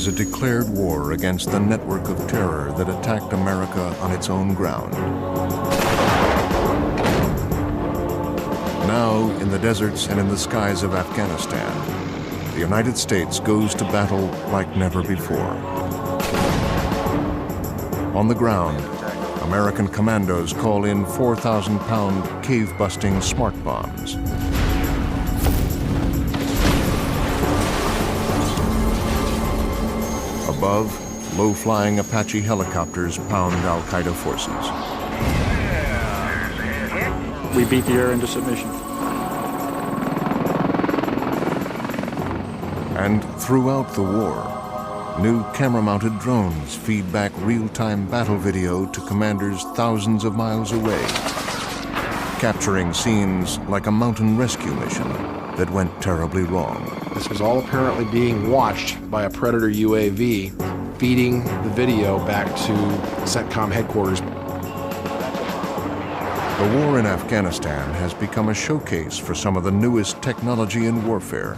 a declared war against the network of terror that attacked America on its own ground. Now, in the deserts and in the skies of Afghanistan, the United States goes to battle like never before. On the ground, American commandos call in 4,000-pound cave-busting smart bombs. Above, low-flying Apache helicopters pound Al-Qaeda forces. We beat the air into submission. And throughout the war, new camera-mounted drones feed back real-time battle video to commanders thousands of miles away, capturing scenes like a mountain rescue mission that went terribly wrong. This was all apparently being watched by a Predator UAV, feeding the video back to CENTCOM headquarters. The war in Afghanistan has become a showcase for some of the newest technology in warfare,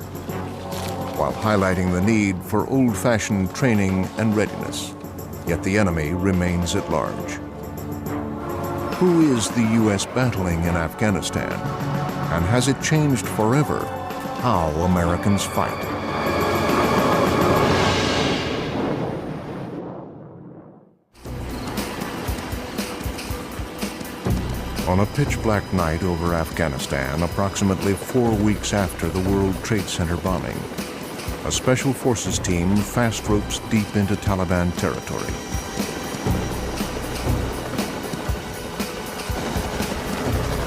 while highlighting the need for old-fashioned training and readiness. Yet the enemy remains at large. Who is the U.S. battling in Afghanistan? And has it changed forever how Americans fight? On a pitch-black night over Afghanistan, approximately 4 weeks after the World Trade Center bombing, a special forces team fast ropes deep into Taliban territory.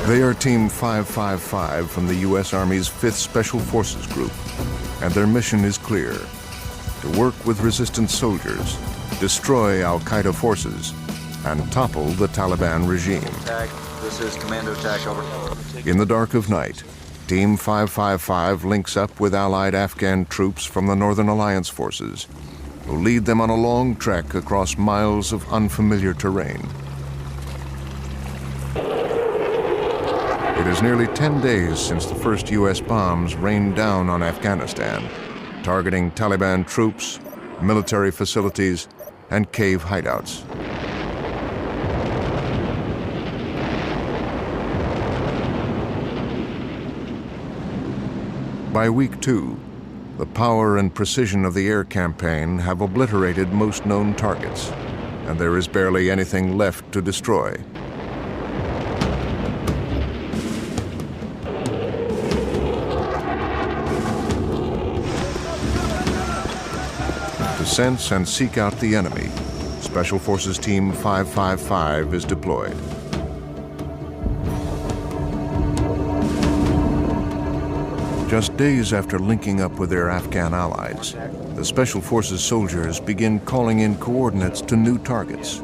They are Team 555 from the U.S. Army's 5th Special Forces Group, and their mission is clear: to work with resistant soldiers, destroy Al-Qaeda forces, and topple the Taliban regime. TAC, this is Commando TAC, over. In the dark of night, Team 555 links up with allied Afghan troops from the Northern Alliance forces, who lead them on a long trek across miles of unfamiliar terrain. It is nearly 10 days since the first U.S. bombs rained down on Afghanistan, targeting Taliban troops, military facilities, and cave hideouts. By week 2, the power and precision of the air campaign have obliterated most known targets, and there is barely anything left to destroy. To sense and seek out the enemy, Special Forces Team 555 is deployed. Just days after linking up with their Afghan allies, the Special Forces soldiers begin calling in coordinates to new targets.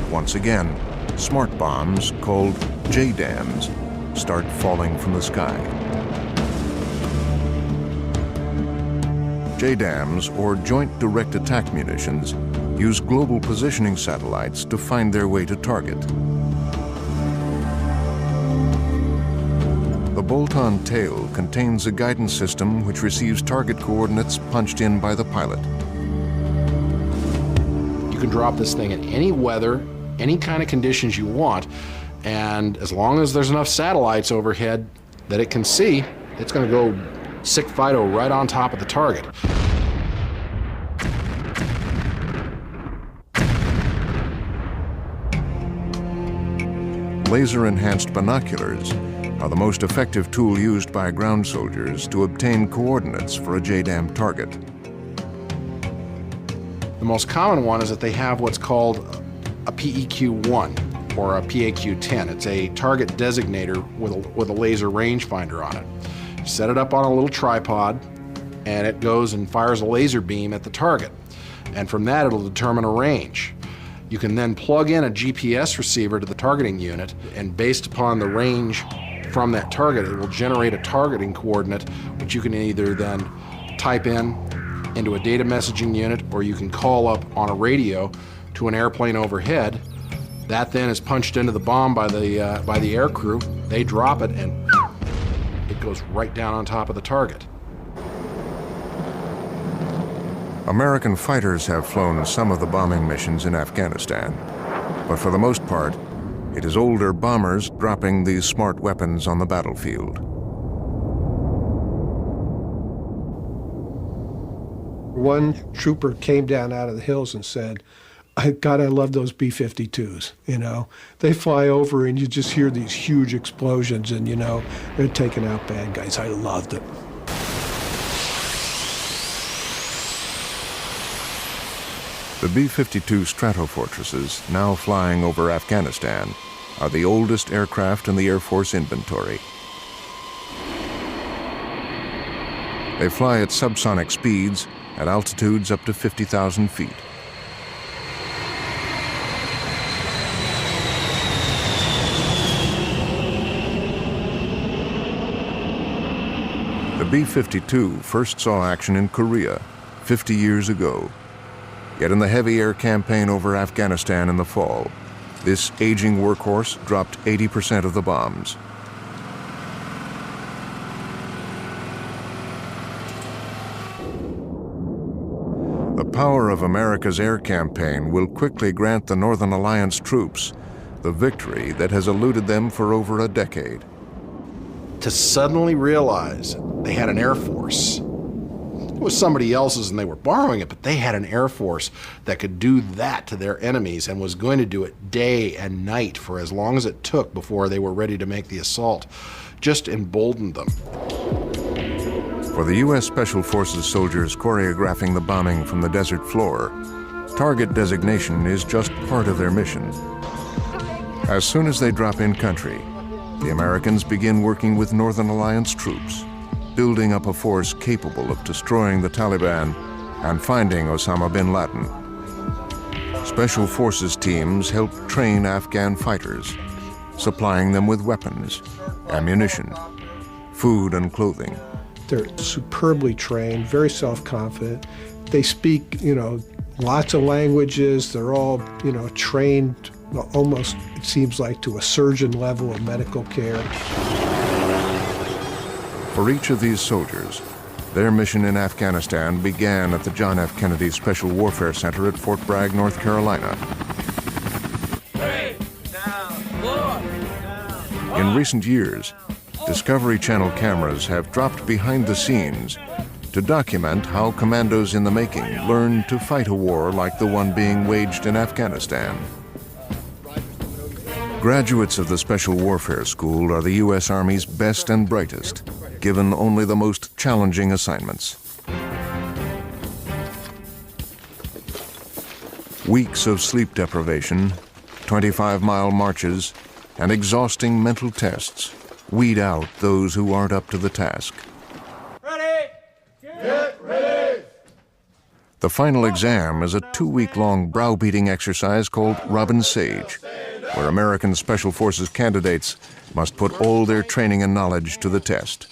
Once again, smart bombs called JDAMs start falling from the sky. JDAMs, or Joint Direct Attack Munitions, use global positioning satellites to find their way to target. The bolt-on tail contains a guidance system which receives target coordinates punched in by the pilot. You can drop this thing in any weather, any kind of conditions you want, and as long as there's enough satellites overhead that it can see, it's going to go sick Fido right on top of the target. Laser-enhanced binoculars are the most effective tool used by ground soldiers to obtain coordinates for a JDAM target. The most common one is that they have what's called a PEQ-1 or a PAQ-10. It's a target designator with a laser rangefinder on it. You set it up on a little tripod, and it goes and fires a laser beam at the target. And from that, it'll determine a range. You can then plug in a GPS receiver to the targeting unit, and based upon the range from that target, it will generate a targeting coordinate, which you can either then type in into a data messaging unit, or you can call up on a radio to an airplane overhead. That then is punched into the bomb by the air crew. They drop it, and it goes right down on top of the target. American fighters have flown some of the bombing missions in Afghanistan, but for the most part, it is older bombers dropping these smart weapons on the battlefield. One trooper came down out of the hills and said, God, I love those B-52s, you know. They fly over and you just hear these huge explosions and, you know, they're taking out bad guys. I loved it. The B-52 Stratofortresses, now flying over Afghanistan, are the oldest aircraft in the Air Force inventory. They fly at subsonic speeds at altitudes up to 50,000 feet. The B-52 first saw action in Korea 50 years ago. Yet in the heavy air campaign over Afghanistan in the fall, this aging workhorse dropped 80% of the bombs. The power of America's air campaign will quickly grant the Northern Alliance troops the victory that has eluded them for over a decade. To suddenly realize they had an Air Force. It was somebody else's and they were borrowing it, but they had an Air Force that could do that to their enemies and was going to do it day and night for as long as it took before they were ready to make the assault, just emboldened them. For the U.S. Special Forces soldiers choreographing the bombing from the desert floor, target designation is just part of their mission. As soon as they drop in country, the Americans begin working with Northern Alliance troops, building up a force capable of destroying the Taliban and finding Osama bin Laden. Special Forces teams help train Afghan fighters, supplying them with weapons, ammunition, food and clothing. They're superbly trained, very self-confident. They speak, you know, lots of languages. They're all, you know, trained almost, it seems like, to a surgeon level of medical care. For each of these soldiers, their mission in Afghanistan began at the John F. Kennedy Special Warfare Center at Fort Bragg, North Carolina. In recent years, Discovery Channel cameras have dropped behind the scenes to document how commandos in the making learned to fight a war like the one being waged in Afghanistan. Graduates of the Special Warfare School are the U.S. Army's best and brightest, given only the most challenging assignments. Weeks of sleep deprivation, 25-mile marches, and exhausting mental tests weed out those who aren't up to the task. Ready! Get ready! The final exam is a 2-week-long browbeating exercise called Robin Sage, where American Special Forces candidates must put all their training and knowledge to the test.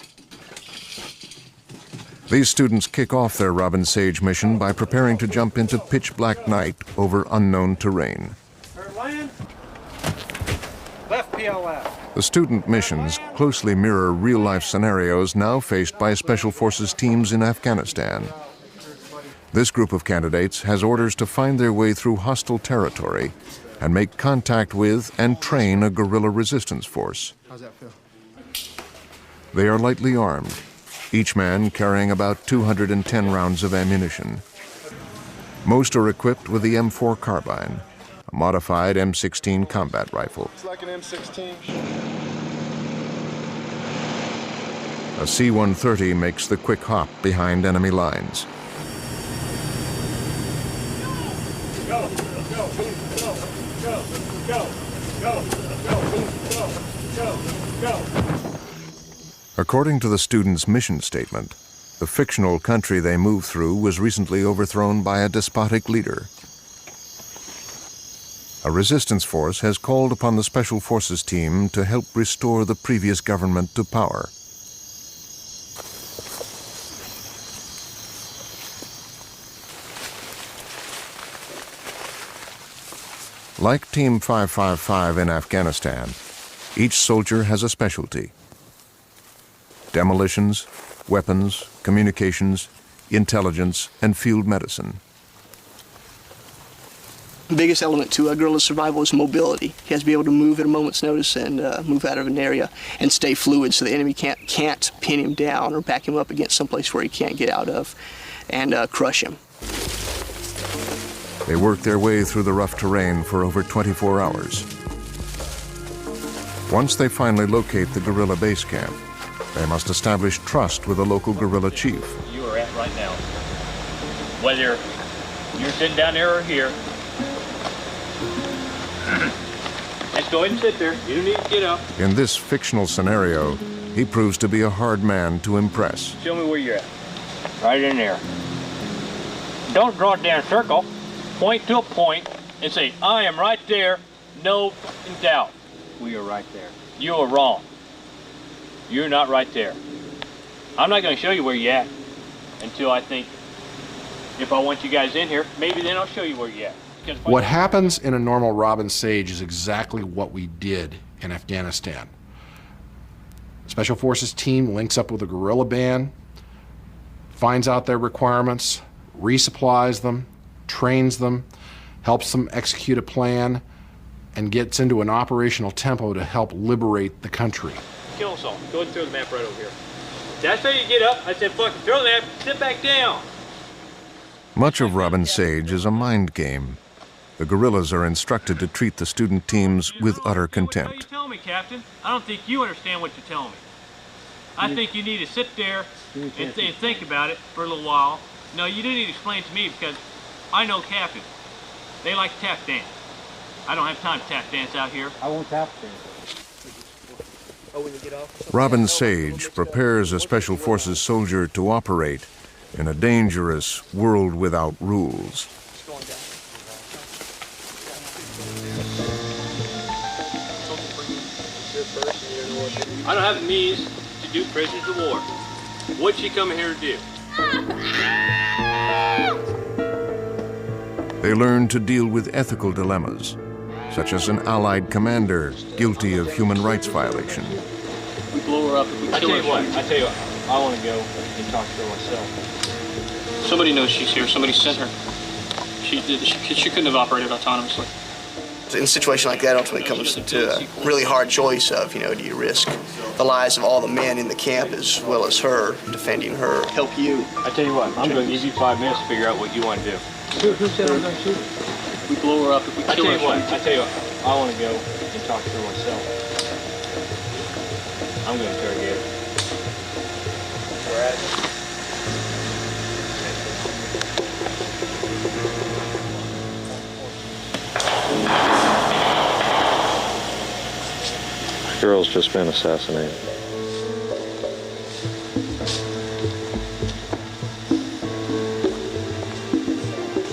These students kick off their Robin Sage mission by preparing to jump into pitch-black night over unknown terrain. Land. Left PLF. The student missions closely mirror real-life scenarios now faced by Special Forces teams in Afghanistan. This group of candidates has orders to find their way through hostile territory and make contact with and train a guerrilla resistance force. How's that feel? They are lightly armed, each man carrying about 210 rounds of ammunition. Most are equipped with the M4 carbine, a modified M16 combat rifle. It's like an M16. A C-130 makes the quick hop behind enemy lines. Go, go, go, go, go, go, go, go, go, go. According to the students' mission statement, the fictional country they move through was recently overthrown by a despotic leader. A resistance force has called upon the Special Forces team to help restore the previous government to power. Like Team 555 in Afghanistan, each soldier has a specialty. Demolitions, weapons, communications, intelligence, and field medicine. The biggest element to a guerrilla's survival is mobility. He has to be able to move at a moment's notice and move out of an area and stay fluid so the enemy can't pin him down or back him up against someplace where he can't get out of and crush him. They work their way through the rough terrain for over 24 hours. Once they finally locate the guerrilla base camp, they must establish trust with the local guerrilla chief. You are at right now. Whether you're sitting down there or here, just go ahead and sit there. You don't need to get up. In this fictional scenario, he proves to be a hard man to impress. Show me where you're at. Right in there. Don't draw it down a circle. Point to a point and say, I am right there, no doubt. We are right there. You are wrong. You're not right there. I'm not going to show you where you're at until I think, if I want you guys in here, maybe then I'll show you where you're at. What happens in a normal Robin Sage is exactly what we did in Afghanistan. Special Forces team links up with a guerrilla band, finds out their requirements, resupplies them, trains them, helps them execute a plan, and gets into an operational tempo to help liberate the country. Kill us all. Go ahead and throw the map right over here. That's how you get up. I said, fucking throw the map, sit back down. Much of Robin Sage is a mind game. The guerrillas are instructed to treat the student teams with utter What are you contempt. telling me, Captain? I don't think you understand what you're telling me. I think you need to sit there and think about it for a little while. No, you do need to explain to me because I know captains. They like to tap dance. I don't have time to tap dance out here. I won't tap dance. Robin Sage prepares a Special Forces soldier to operate in a dangerous world without rules. I don't have the means to do prisoners of war. What's she coming here to do? They learn to deal with ethical dilemmas, such as an Allied commander guilty of human rights violation. We blow her up if we kill her. I tell you what, I want to go and talk to her myself. Somebody knows she's here. Somebody sent her. She couldn't have operated autonomously. In a situation like that, ultimately comes to a really hard choice of, do you risk the lives of all the men in the camp as well as her, defending her, help you? I tell you what, I'm going to give you 5 minutes to figure out what you want to do. Who said I'm going to shoot her? We blow her up if we kill her. I tell you what, I want to go and talk to her myself. I'm going to interrogate her. We're at it. The girl's just been assassinated.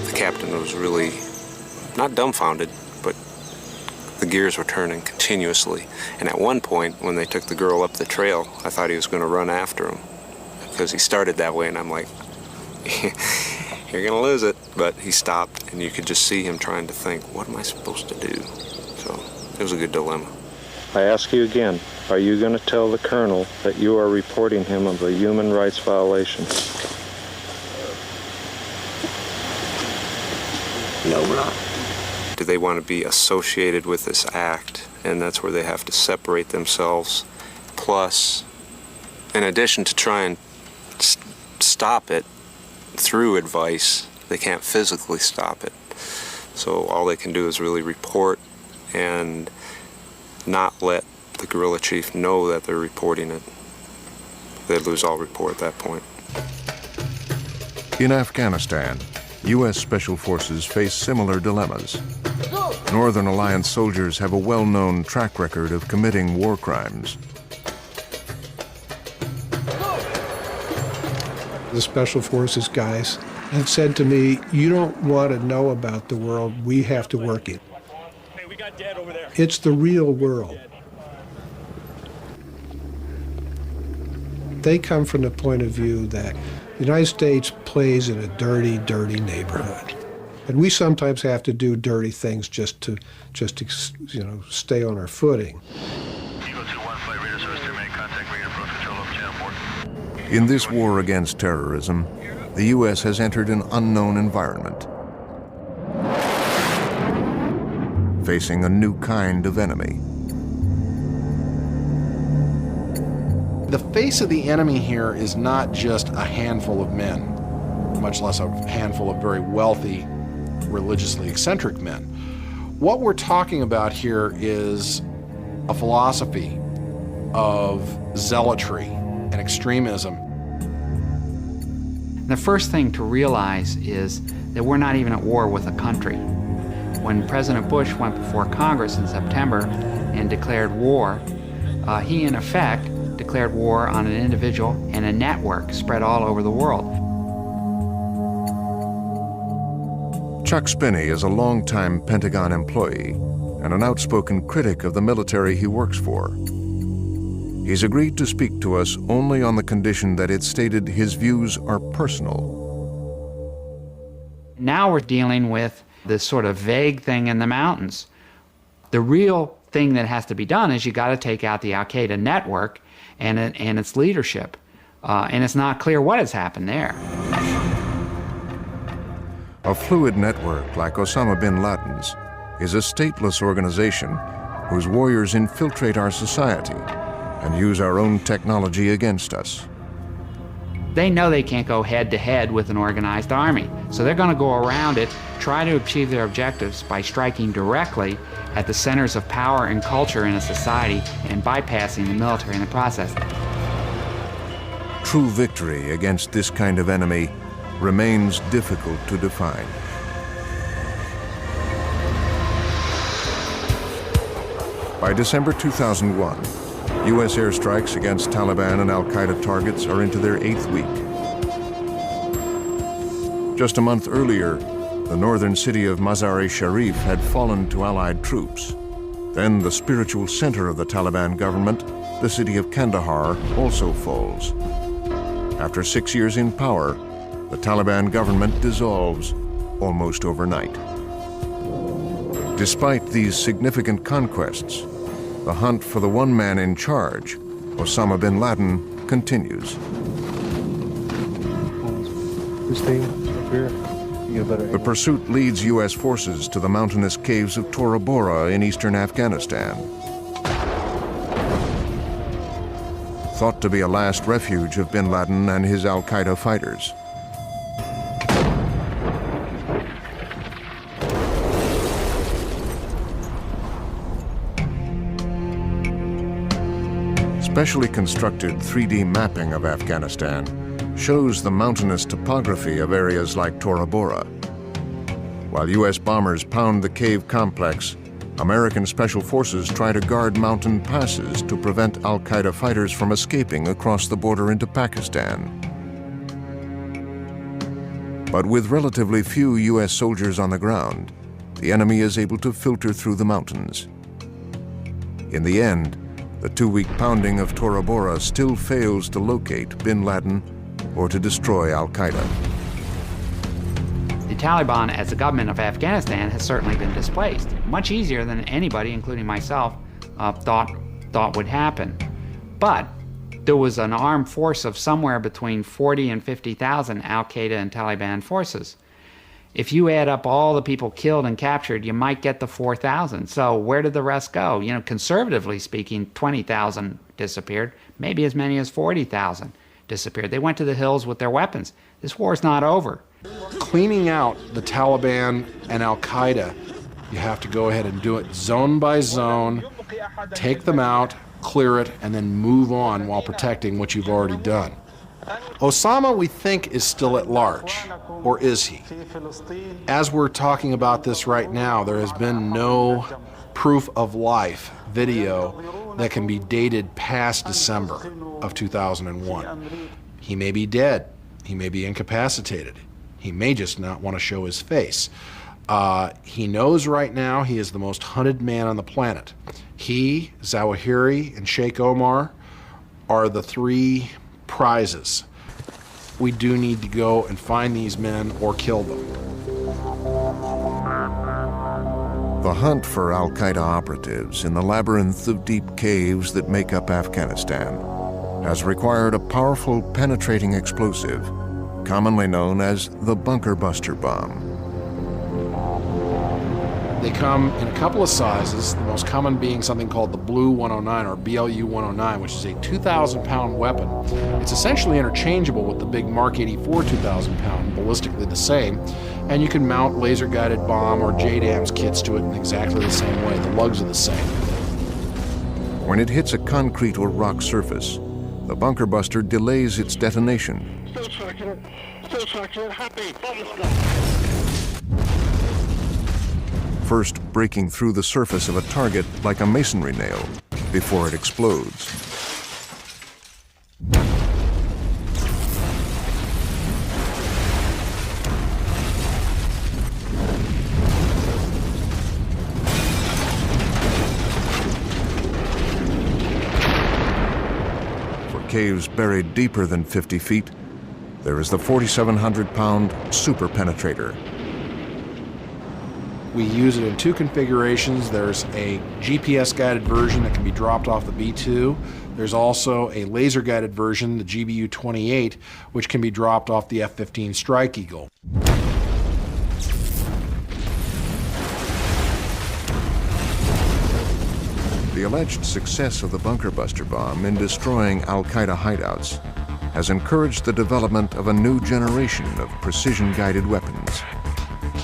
The captain was really not dumbfounded, but the gears were turning continuously. And at one point, when they took the girl up the trail, I thought he was going to run after him because he started that way, and I'm like, you're going to lose it. But he stopped, and you could just see him trying to think, what am I supposed to do? So it was a good dilemma. I ask you again, are you going to tell the colonel that you are reporting him of a human rights violation? No, we're not. Do they want to be associated with this act? And that's where they have to separate themselves. Plus, in addition to try and stop it through advice, they can't physically stop it. So all they can do is really report and not let the guerrilla chief know that they're reporting it. They'd lose all rapport at that point. In Afghanistan, U.S. Special Forces face similar dilemmas. Northern Alliance soldiers have a well-known track record of committing war crimes. The Special Forces guys have said to me, you don't want to know about the world, we have to work it. Hey, we got Dad over there. It's the real world. They come from the point of view that the United States plays in a dirty, dirty neighborhood. And we sometimes have to do dirty things just to stay on our footing. In this war against terrorism, the U.S. has entered an unknown environment, facing a new kind of enemy. The face of the enemy here is not just a handful of men, much less a handful of very wealthy, religiously eccentric men. What we're talking about here is a philosophy of zealotry and extremism. The first thing to realize is that we're not even at war with a country. When President Bush went before Congress in September and declared war, he in effect declared war on an individual and a network spread all over the world. Chuck Spinney is a longtime Pentagon employee and an outspoken critic of the military he works for. He's agreed to speak to us only on the condition that it's stated his views are personal. Now we're dealing with this sort of vague thing in the mountains. The real thing that has to be done is you got to take out the Al-Qaeda network and its leadership. And it's not clear what has happened there. A fluid network like Osama bin Laden's is a stateless organization whose warriors infiltrate our society and use our own technology against us. They know they can't go head-to-head with an organized army, so they're going to go around it, try to achieve their objectives by striking directly at the centers of power and culture in a society and bypassing the military in the process. True victory against this kind of enemy remains difficult to define. By December 2001, U.S. airstrikes against Taliban and Al-Qaeda targets are into their 8th week. Just a month earlier, the northern city of Mazar-e-Sharif had fallen to Allied troops. Then the spiritual center of the Taliban government, the city of Kandahar, also falls. After 6 years in power, the Taliban government dissolves almost overnight. Despite these significant conquests, the hunt for the one man in charge, Osama bin Laden, continues. The pursuit leads U.S. forces to the mountainous caves of Tora Bora in eastern Afghanistan. Thought to be a last refuge of bin Laden and his Al-Qaeda fighters. Specially constructed 3D mapping of Afghanistan shows the mountainous topography of areas like Tora Bora. While U.S. bombers pound the cave complex, American special forces try to guard mountain passes to prevent Al-Qaeda fighters from escaping across the border into Pakistan. But with relatively few U.S. soldiers on the ground, the enemy is able to filter through the mountains. In the end, the 2-week pounding of Tora Bora still fails to locate bin Laden or to destroy Al-Qaeda. The Taliban, as the government of Afghanistan, has certainly been displaced, much easier than anybody, including myself, thought would happen. But there was an armed force of somewhere between 40 and 50,000 Al-Qaeda and Taliban forces. If you add up all the people killed and captured, you might get to 4,000. So where did the rest go? You know, conservatively speaking, 20,000 disappeared, maybe as many as 40,000 disappeared. They went to the hills with their weapons. This war's not over. Cleaning out the Taliban and Al-Qaeda, you have to go ahead and do it zone by zone, take them out, clear it, and then move on while protecting what you've already done. Osama, we think, is still at large, or is he? As we're talking about this right now, there has been no proof of life video that can be dated past December of 2001. He may be dead. He may be incapacitated. He may just not want to show his face. He knows right now he is the most hunted man on the planet. He, Zawahiri, and Sheikh Omar are the 3 prizes. We do need to go and find these men or kill them. The hunt for Al-Qaeda operatives in the labyrinth of deep caves that make up Afghanistan has required a powerful penetrating explosive commonly known as the bunker buster bomb. They come in a couple of sizes, the most common being something called the Blue 109 or BLU 109, which is a 2,000-pound weapon. It's essentially interchangeable with the big Mark 84 2,000-pound, ballistically the same, and you can mount laser-guided bomb or JDAMS kits to it in exactly the same way. The lugs are the same. When it hits a concrete or rock surface, the bunker buster delays its detonation. First breaking through the surface of a target like a masonry nail before it explodes. For caves buried deeper than 50 feet, there is the 4,700-pound super penetrator. We use it in two configurations. There's a GPS-guided version that can be dropped off the B-2. There's also a laser-guided version, the GBU-28, which can be dropped off the F-15 Strike Eagle. The alleged success of the bunker buster bomb in destroying Al-Qaeda hideouts has encouraged the development of a new generation of precision-guided weapons.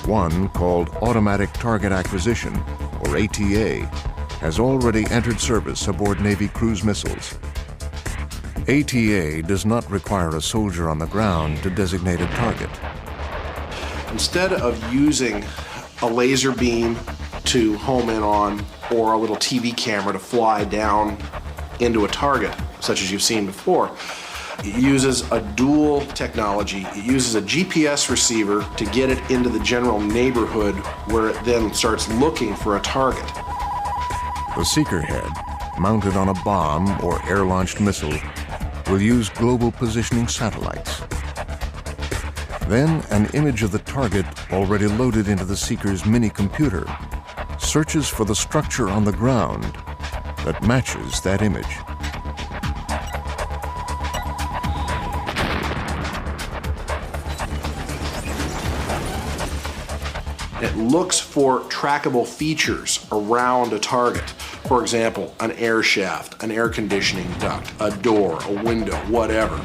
One, called Automatic Target Acquisition, or ATA, has already entered service aboard Navy cruise missiles. ATA does not require a soldier on the ground to designate a target. Instead of using a laser beam to home in on or a little TV camera to fly down into a target, such as you've seen before, it uses a dual technology. It uses a GPS receiver to get it into the general neighborhood where it then starts looking for a target. The seeker head, mounted on a bomb or air-launched missile, will use global positioning satellites. Then an image of the target already loaded into the seeker's mini-computer searches for the structure on the ground that matches that image. It looks for trackable features around a target. For example, an air shaft, an air conditioning duct, a door, a window, whatever.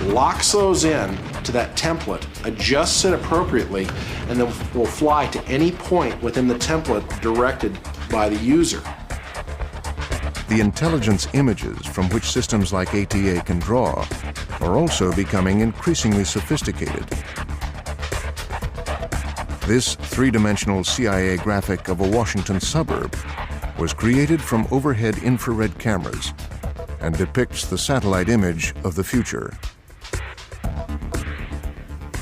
Locks those in to that template, adjusts it appropriately, and then will fly to any point within the template directed by the user. The intelligence images from which systems like ATA can draw are also becoming increasingly sophisticated. This three-dimensional CIA graphic of a Washington suburb was created from overhead infrared cameras and depicts the satellite image of the future.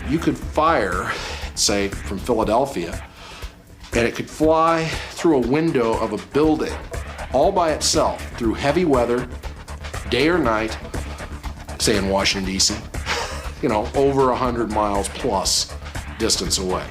You could fire, say, from Philadelphia, and it could fly through a window of a building all by itself through heavy weather, day or night, say in Washington, D.C., over 100 miles plus distance away.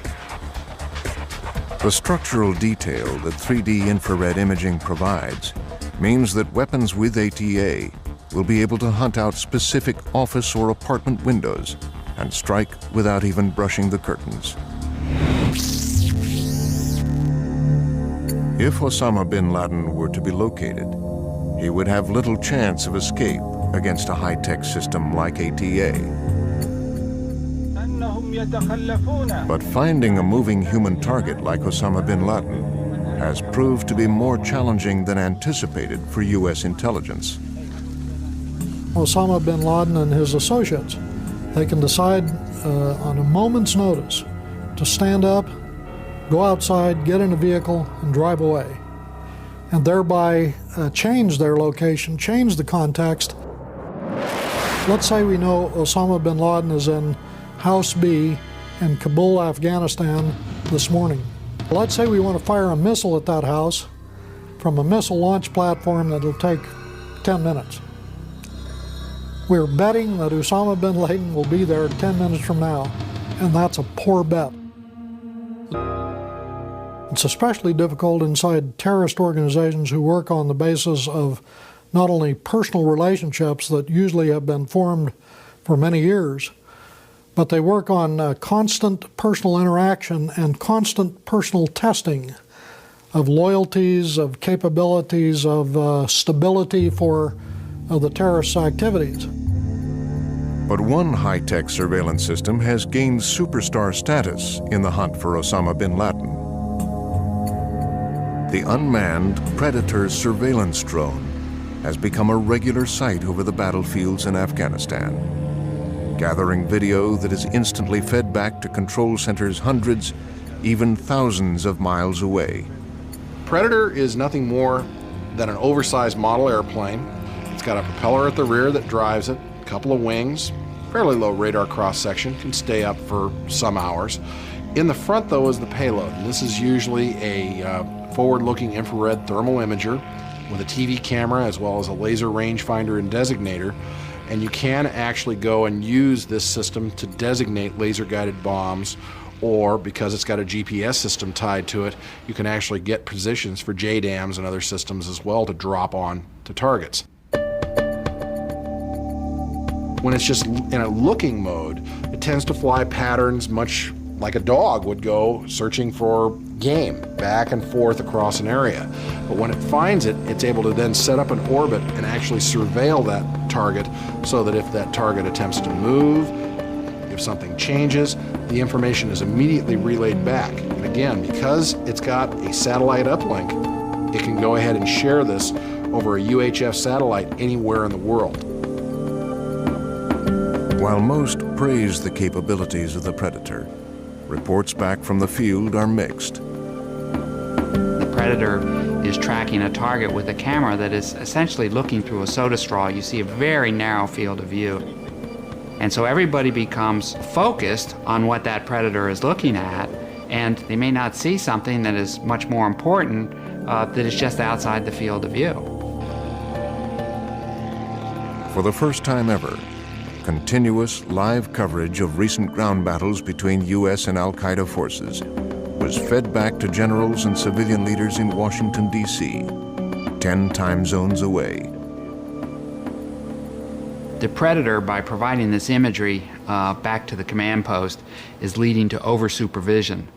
The structural detail that 3D infrared imaging provides means that weapons with ATA will be able to hunt out specific office or apartment windows and strike without even brushing the curtains. If Osama bin Laden were to be located, he would have little chance of escape against a high-tech system like ATA. But finding a moving human target like Osama bin Laden has proved to be more challenging than anticipated for U.S. intelligence. Osama bin Laden and his associates, they can decide on a moment's notice to stand up, go outside, get in a vehicle, and drive away, and thereby change their location, change the context. Let's say we know Osama bin Laden is in House B in Kabul, Afghanistan this morning. Let's say we want to fire a missile at that house from a missile launch platform that'll take 10 minutes. We're betting that Osama bin Laden will be there 10 minutes from now, and that's a poor bet. It's especially difficult inside terrorist organizations who work on the basis of not only personal relationships that usually have been formed for many years, but they work on constant personal interaction and constant personal testing of loyalties, of capabilities, of stability for the terrorist activities. But one high-tech surveillance system has gained superstar status in the hunt for Osama bin Laden. The unmanned Predator surveillance drone has become a regular sight over the battlefields in Afghanistan, gathering video that is instantly fed back to control centers hundreds, even thousands of miles away. Predator is nothing more than an oversized model airplane. It's got a propeller at the rear that drives it, a couple of wings, fairly low radar cross-section, can stay up for some hours. In the front, though, is the payload. This is usually a forward-looking infrared thermal imager with a TV camera as well as a laser rangefinder and designator. And you can actually go and use this system to designate laser-guided bombs, or because it's got a GPS system tied to it, you can actually get positions for JDAMs and other systems as well to drop on to targets. When it's just in a looking mode, it tends to fly patterns much like a dog would go searching for game, back and forth across an area. But when it finds it, it's able to then set up an orbit and actually surveil that target so that if that target attempts to move, if something changes, the information is immediately relayed back. And again, because it's got a satellite uplink, it can go ahead and share this over a UHF satellite anywhere in the world. While most praise the capabilities of the Predator, reports back from the field are mixed. The Predator is tracking a target with a camera that is essentially looking through a soda straw. You see a very narrow field of view. And so everybody becomes focused on what that Predator is looking at, and they may not see something that is much more important that is just outside the field of view. For the first time ever, continuous live coverage of recent ground battles between U.S. and Al-Qaeda forces was fed back to generals and civilian leaders in Washington, D.C., 10 time zones away. The Predator, by providing this imagery back to the command post, is leading to over-supervision.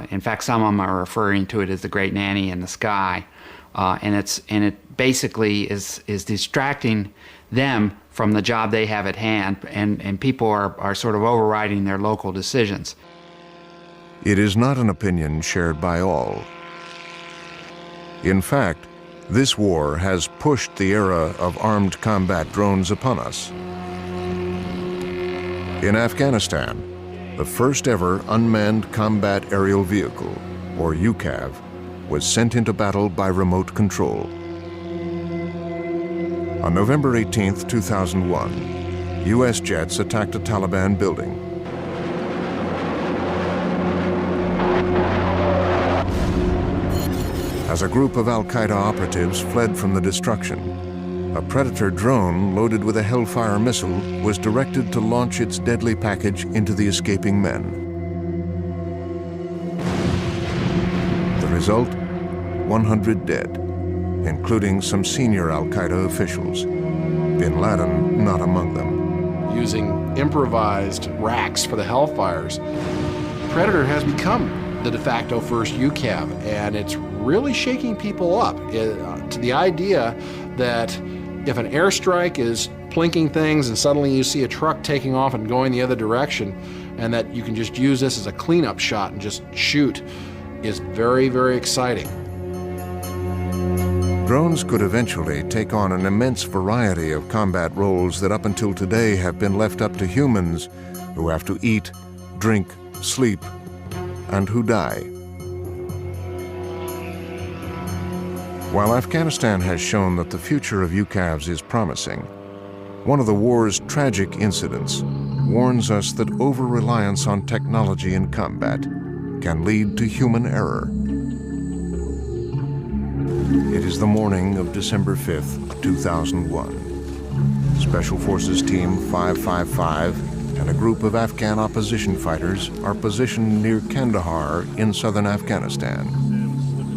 In fact, some of them are referring to it as the great nanny in the sky. And it basically is distracting them from the job they have at hand, and people are sort of overriding their local decisions. It is not an opinion shared by all. In fact, this war has pushed the era of armed combat drones upon us. In Afghanistan, the first ever unmanned combat aerial vehicle, or UCAV, was sent into battle by remote control. On November 18, 2001, U.S. jets attacked a Taliban building. As a group of Al-Qaeda operatives fled from the destruction, a Predator drone loaded with a Hellfire missile was directed to launch its deadly package into the escaping men. The result? 100 dead, including some senior Al-Qaeda officials. Bin Laden not among them. Using improvised racks for the Hellfires, Predator has become the de facto first UCAV, and it's really shaking people up to the idea that if an airstrike is plinking things and suddenly you see a truck taking off and going the other direction, and that you can just use this as a cleanup shot and just shoot, is very, very exciting. Drones could eventually take on an immense variety of combat roles that up until today have been left up to humans who have to eat, drink, sleep, and who die. While Afghanistan has shown that the future of UCAVs is promising, one of the war's tragic incidents warns us that over-reliance on technology in combat can lead to human error. It is the morning of December 5th, 2001. Special Forces Team 555 and a group of Afghan opposition fighters are positioned near Kandahar in southern Afghanistan,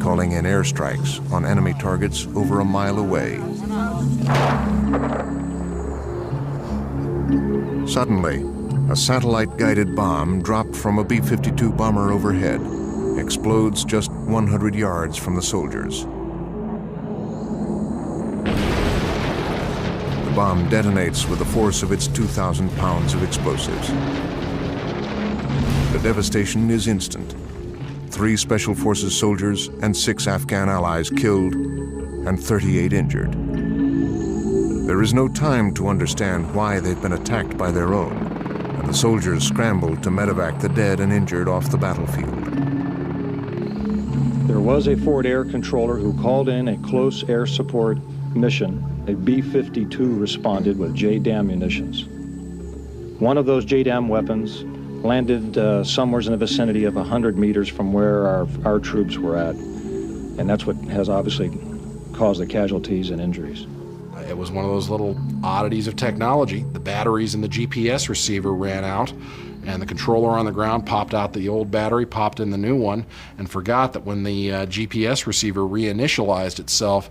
calling in airstrikes on enemy targets over a mile away. Suddenly, A satellite-guided bomb dropped from a B-52 bomber overhead explodes just 100 yards from the soldiers. The bomb detonates with the force of its 2,000 pounds of explosives. The devastation is instant. 3 Special Forces soldiers and 6 Afghan allies killed and 38 injured. There is no time to understand why they've been attacked by their own, and the soldiers scramble to medevac the dead and injured off the battlefield. There was a forward air controller who called in a close air support mission. A B-52 responded with JDAM munitions. One of those JDAM weapons landed somewhere in the vicinity of 100 meters from where our troops were at, and that's what has obviously caused the casualties and injuries. It was one of those little oddities of technology. The batteries in the GPS receiver ran out, and the controller on the ground popped out the old battery, popped in the new one, and forgot that when the GPS receiver reinitialized itself,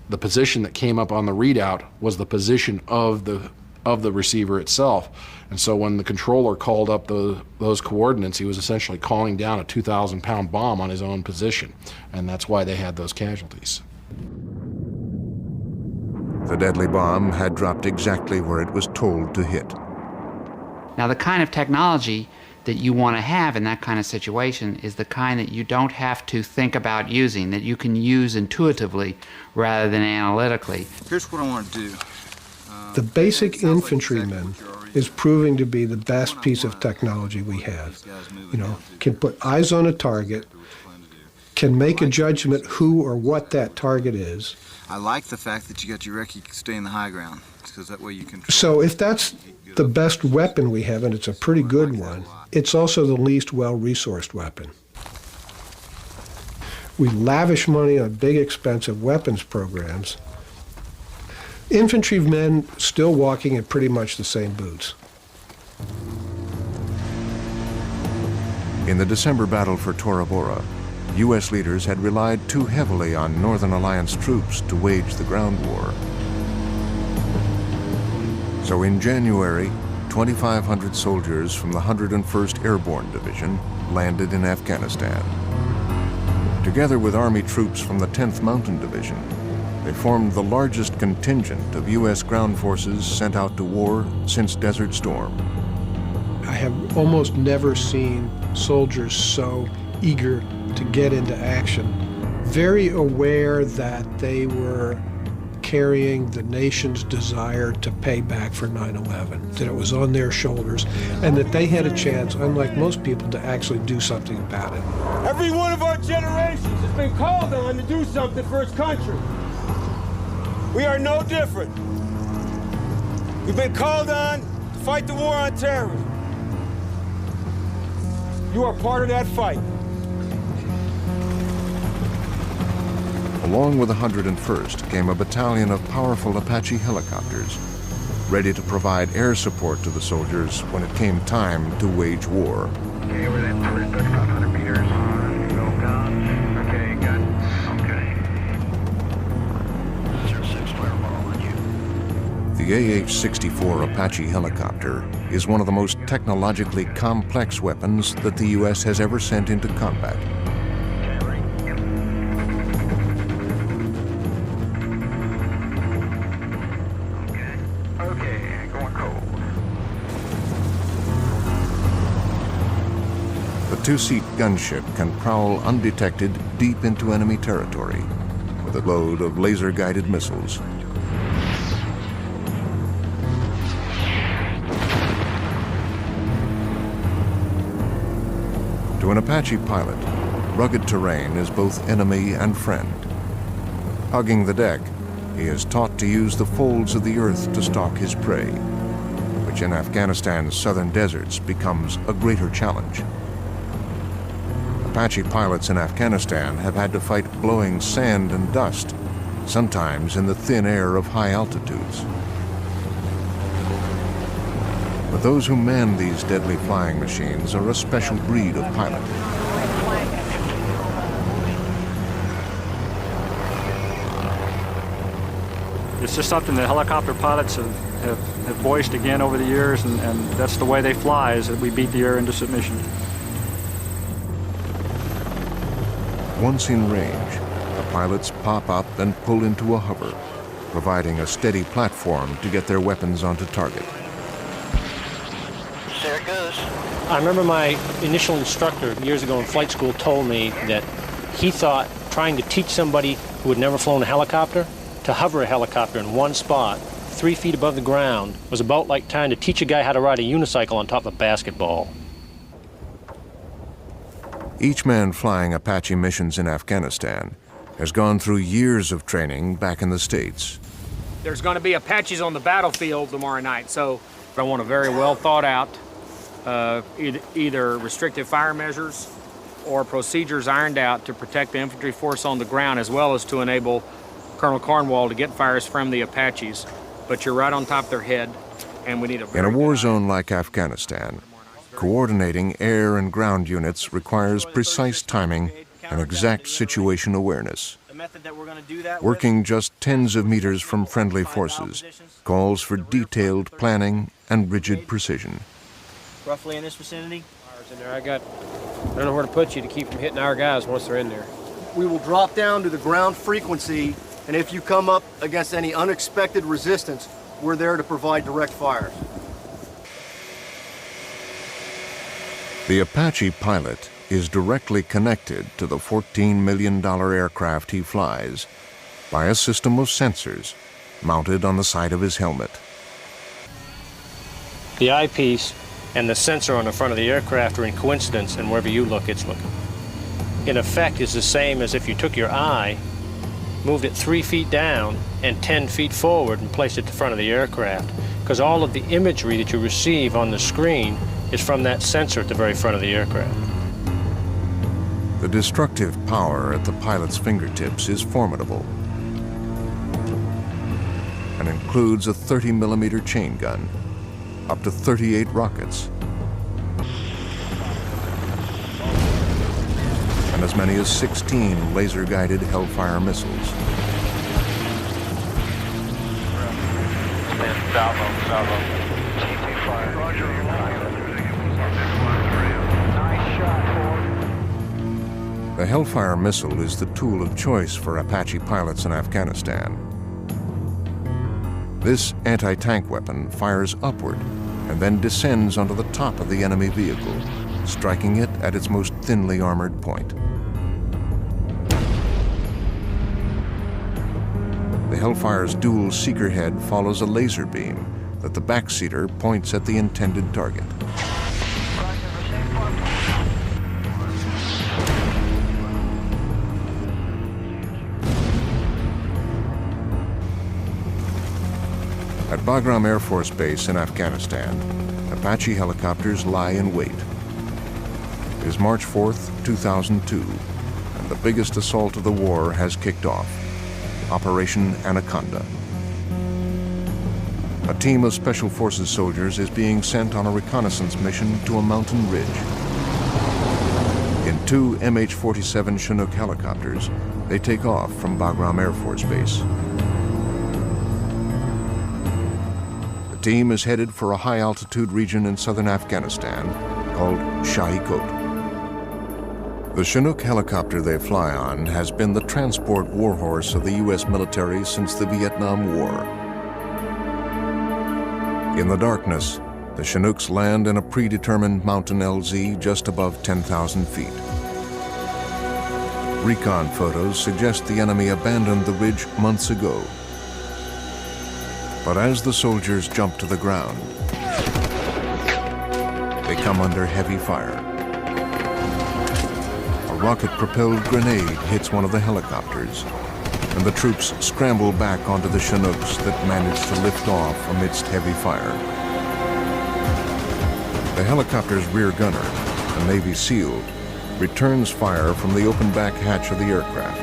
the position that came up on the readout was the position of the receiver itself. And so when the controller called up those coordinates, he was essentially calling down a 2,000-pound bomb on his own position, and that's why they had those casualties. The deadly bomb had dropped exactly where it was told to hit. Now, the kind of technology that you want to have in that kind of situation is the kind that you don't have to think about using, that you can use intuitively rather than analytically. Here's what I want to do. The basic infantryman is proving to be the best piece of technology we have. You know, can put eyes on a target, can make a judgment who or what that target is. I like the fact that you got your recce stay in the high ground, because that way you can... So if that's the best weapon we have, and it's a pretty good one, it's also the least well-resourced weapon. We lavish money on big, expensive weapons programs. Infantrymen still walking in pretty much the same boots. In the December battle for Tora Bora, U.S. leaders had relied too heavily on Northern Alliance troops to wage the ground war. So in January, 2,500 soldiers from the 101st Airborne Division landed in Afghanistan. Together with Army troops from the 10th Mountain Division, they formed the largest contingent of U.S. ground forces sent out to war since Desert Storm. I have almost never seen soldiers so eager to get into action, very aware that they were carrying the nation's desire to pay back for 9/11, that it was on their shoulders, and that they had a chance, unlike most people, to actually do something about it. Every one of our generations has been called on to do something for its country. We are no different. We've been called on to fight the war on terrorism. You are part of that fight. Along with the 101st came a battalion of powerful Apache helicopters, ready to provide air support to the soldiers when it came time to wage war. Okay, we're in first, that's about 100 meters. Go down. Okay, good. Okay. 06, fireball on you. The AH-64 Apache helicopter is one of the most technologically complex weapons that the U.S. has ever sent into combat. The two-seat gunship can prowl undetected deep into enemy territory with a load of laser-guided missiles. To an Apache pilot, rugged terrain is both enemy and friend. Hugging the deck, he is taught to use the folds of the earth to stalk his prey, which in Afghanistan's southern deserts becomes a greater challenge. Apache pilots in Afghanistan have had to fight blowing sand and dust, sometimes in the thin air of high altitudes. But those who man these deadly flying machines are a special breed of pilot. It's just something that helicopter pilots have have voiced again over the years, and that's the way they fly, is that we beat the air into submission. Once in range, the pilots pop up and pull into a hover, providing a steady platform to get their weapons onto target. There it goes. I remember my initial instructor years ago in flight school told me that he thought trying to teach somebody who had never flown a helicopter to hover a helicopter in one spot, 3 feet above the ground, was about like trying to teach a guy how to ride a unicycle on top of a basketball. Each man flying Apache missions in Afghanistan has gone through years of training back in the States. There's going to be Apaches on the battlefield tomorrow night, so I want a very well thought out either restrictive fire measures or procedures ironed out to protect the infantry force on the ground, as well as to enable Colonel Cornwall to get fires from the Apaches. But you're right on top of their head, and we need a... In a war zone like Afghanistan, coordinating air and ground units requires precise timing and exact situation awareness. Working just tens of meters from friendly forces calls for detailed planning and rigid precision. Roughly in this vicinity? In there, I don't know where to put you to keep from hitting our guys once they're in there. We will drop down to the ground frequency, and if you come up against any unexpected resistance, we're there to provide direct fire. The Apache pilot is directly connected to the $14 million aircraft he flies by a system of sensors mounted on the side of his helmet. The eyepiece and the sensor on the front of the aircraft are in coincidence, and wherever you look, it's looking. In effect, it's the same as if you took your eye, moved it 3 feet down and 10 feet forward and placed it at the front of the aircraft, because all of the imagery that you receive on the screen is from that sensor at the very front of the aircraft. The destructive power at the pilot's fingertips is formidable and includes a 30-millimeter chain gun, up to 38 rockets, and as many as 16 laser-guided Hellfire missiles. The Hellfire missile is the tool of choice for Apache pilots in Afghanistan. This anti-tank weapon fires upward and then descends onto the top of the enemy vehicle, striking it at its most thinly armored point. The Hellfire's dual seeker head follows a laser beam that the backseater points at the intended target. At Bagram Air Force Base in Afghanistan, Apache helicopters lie in wait. It is March 4th, 2002, and the biggest assault of the war has kicked off, Operation Anaconda. A team of Special Forces soldiers is being sent on a reconnaissance mission to a mountain ridge. In 2 MH-47 Chinook helicopters, they take off from Bagram Air Force Base. The team is headed for a high-altitude region in southern Afghanistan called Shahi-Kot. The Chinook helicopter they fly on has been the transport warhorse of the U.S. military since the Vietnam War. In the darkness, the Chinooks land in a predetermined mountain LZ just above 10,000 feet. Recon photos suggest the enemy abandoned the ridge months ago. But as the soldiers jump to the ground, they come under heavy fire. A rocket-propelled grenade hits one of the helicopters, and the troops scramble back onto the Chinooks that manage to lift off amidst heavy fire. The helicopter's rear gunner, a Navy SEAL, returns fire from the open back hatch of the aircraft.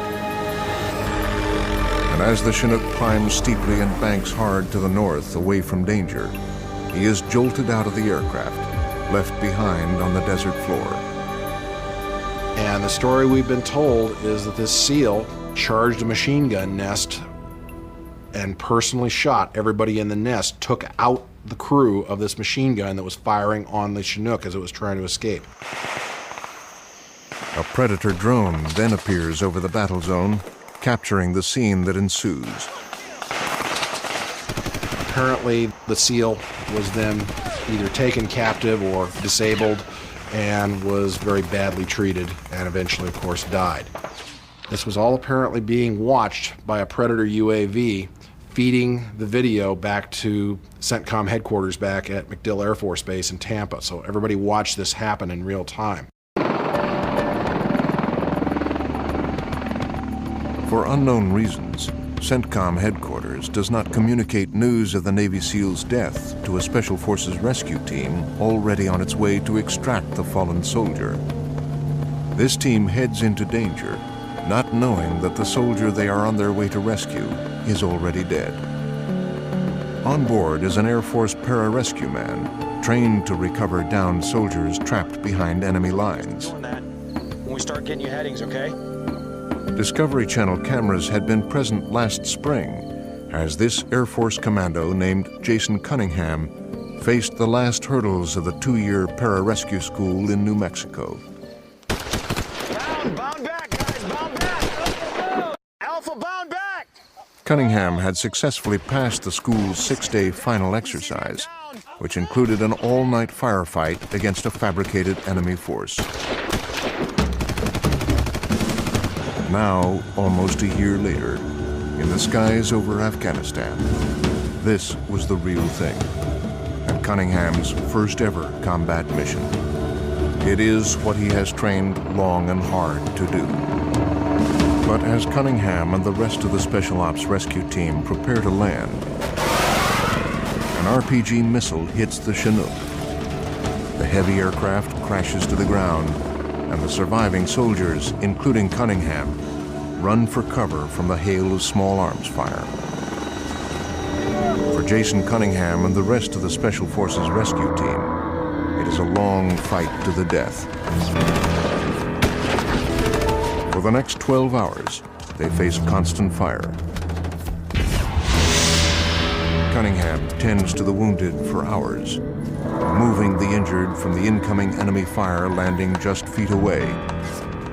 And as the Chinook climbs steeply and banks hard to the north away from danger, he is jolted out of the aircraft, left behind on the desert floor. And the story we've been told is that this SEAL charged a machine gun nest and personally shot everybody in the nest, took out the crew of this machine gun that was firing on the Chinook as it was trying to escape. A Predator drone then appears over the battle zone, capturing the scene that ensues. Apparently, the SEAL was then either taken captive or disabled and was very badly treated and eventually, of course, died. This was all apparently being watched by a Predator UAV, feeding the video back to CENTCOM headquarters back at MacDill Air Force Base in Tampa. So everybody watched this happen in real time. For unknown reasons, CENTCOM headquarters does not communicate news of the Navy SEAL's death to a Special Forces rescue team already on its way to extract the fallen soldier. This team heads into danger, not knowing that the soldier they are on their way to rescue is already dead. On board is an Air Force pararescue man, trained to recover downed soldiers trapped behind enemy lines. When we start getting you headings, okay? Discovery Channel cameras had been present last spring as this Air Force commando named Jason Cunningham faced the last hurdles of the 2-year pararescue school in New Mexico. Bound back, guys, bound back! Alpha, bound back! Cunningham had successfully passed the school's 6-day final exercise, which included an all-night firefight against a fabricated enemy force. Now, almost a year later, in the skies over Afghanistan, this was the real thing, and Cunningham's first ever combat mission. It is what he has trained long and hard to do. But as Cunningham and the rest of the Special Ops rescue team prepare to land, an RPG missile hits the Chinook. The heavy aircraft crashes to the ground, and the surviving soldiers, including Cunningham, run for cover from the hail of small arms fire. For Jason Cunningham and the rest of the Special Forces rescue team, it is a long fight to the death. For the next 12 hours, they face constant fire. Cunningham tends to the wounded for hours, moving the injured from the incoming enemy fire landing just feet away,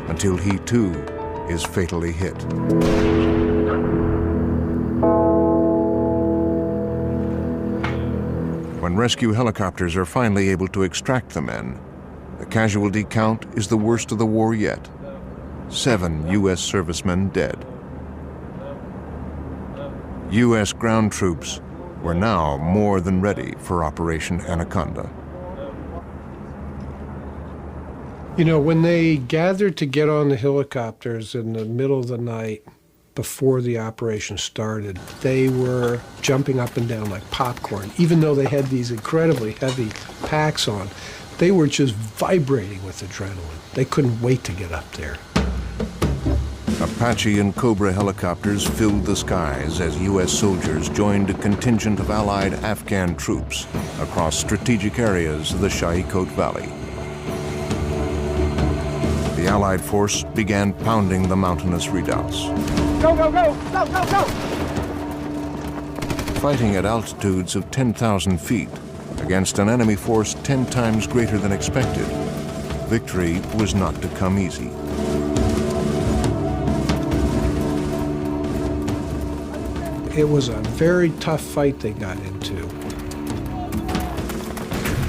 until he too is fatally hit. When rescue helicopters are finally able to extract the men, the casualty count is the worst of the war yet. 7 U.S. servicemen dead. U.S. ground troops were now more than ready for Operation Anaconda. You know, when they gathered to get on the helicopters in the middle of the night before the operation started, they were jumping up and down like popcorn. Even though they had these incredibly heavy packs on, they were just vibrating with adrenaline. They couldn't wait to get up there. Apache and Cobra helicopters filled the skies as U.S. soldiers joined a contingent of allied Afghan troops across strategic areas of the Shaikot Valley. The Allied force began pounding the mountainous redoubts. Go, go, go! Go, go, go! Fighting at altitudes of 10,000 feet against an enemy force 10 times greater than expected, victory was not to come easy. It was a very tough fight they got into.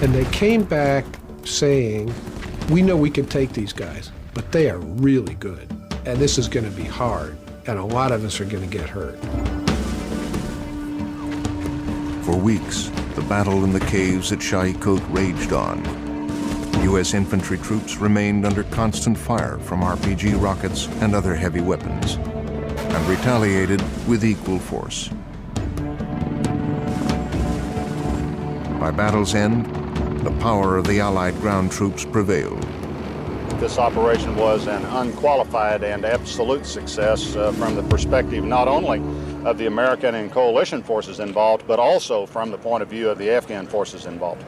And they came back saying, we know we can take these guys, but they are really good. And this is going to be hard. And a lot of us are going to get hurt. For weeks, the battle in the caves at Shaikot raged on. U.S. infantry troops remained under constant fire from RPG rockets and other heavy weapons, and retaliated with equal force. By battle's end, the power of the Allied ground troops prevailed. This operation was an unqualified and absolute success from the perspective not only of the American and coalition forces involved, but also from the point of view of the Afghan forces involved.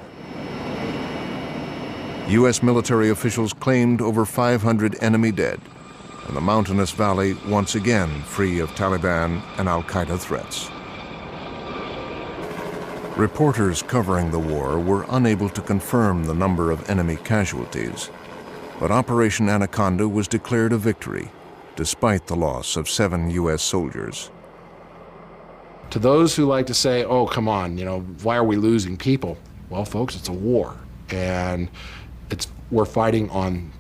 U.S. military officials claimed over 500 enemy dead, and the mountainous valley once again free of Taliban and Al-Qaeda threats. Reporters covering the war were unable to confirm the number of enemy casualties, but Operation Anaconda was declared a victory, despite the loss of 7 U.S. soldiers. To those who like to say, oh, come on, why are we losing people? Well, folks, it's a war, and we're fighting on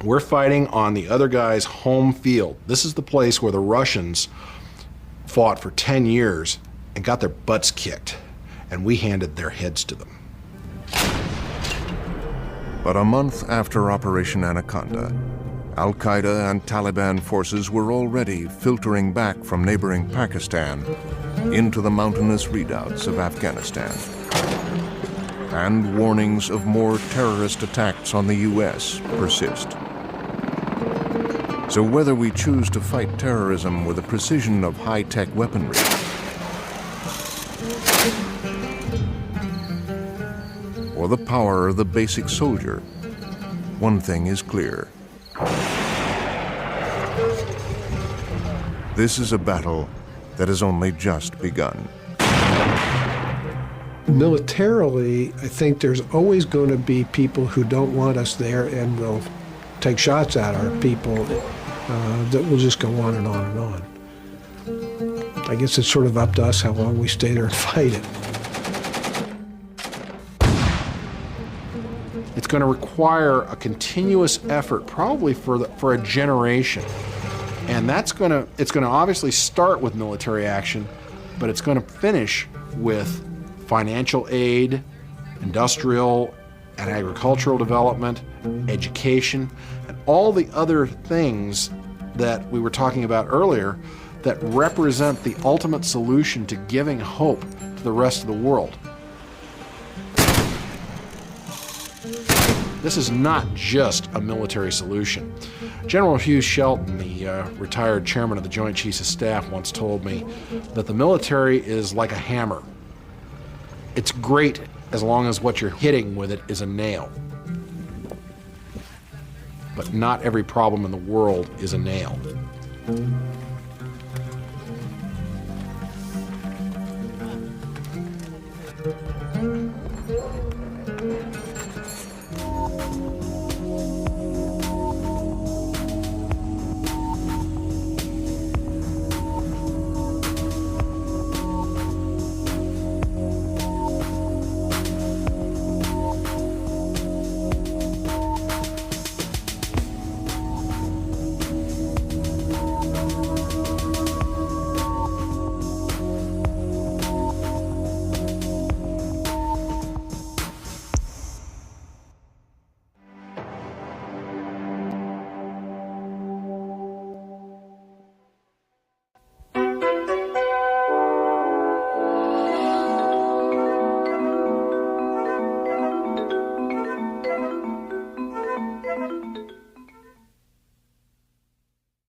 the other guy's home field. This is the place where the Russians fought for 10 years and got their butts kicked, and we handed their heads to them. But a month after Operation Anaconda, Al-Qaeda and Taliban forces were already filtering back from neighboring Pakistan into the mountainous readouts of Afghanistan. And warnings of more terrorist attacks on the U.S. persist. So whether we choose to fight terrorism with the precision of high-tech weaponry, or the power of the basic soldier, one thing is clear. This is a battle that has only just begun. Militarily, I think there's always going to be people who don't want us there and will take shots at our people that will just go on and on and on. I guess it's sort of up to us how long we stay there and fight it. It's going to require a continuous effort, probably for a generation. And it's going to obviously start with military action, but it's going to finish with financial aid, industrial and agricultural development, education, and all the other things that we were talking about earlier that represent the ultimate solution to giving hope to the rest of the world. This is not just a military solution. General Hugh Shelton, the retired chairman of the Joint Chiefs of Staff, once told me that the military is like a hammer. It's great as long as what you're hitting with it is a nail. But not every problem in the world is a nail.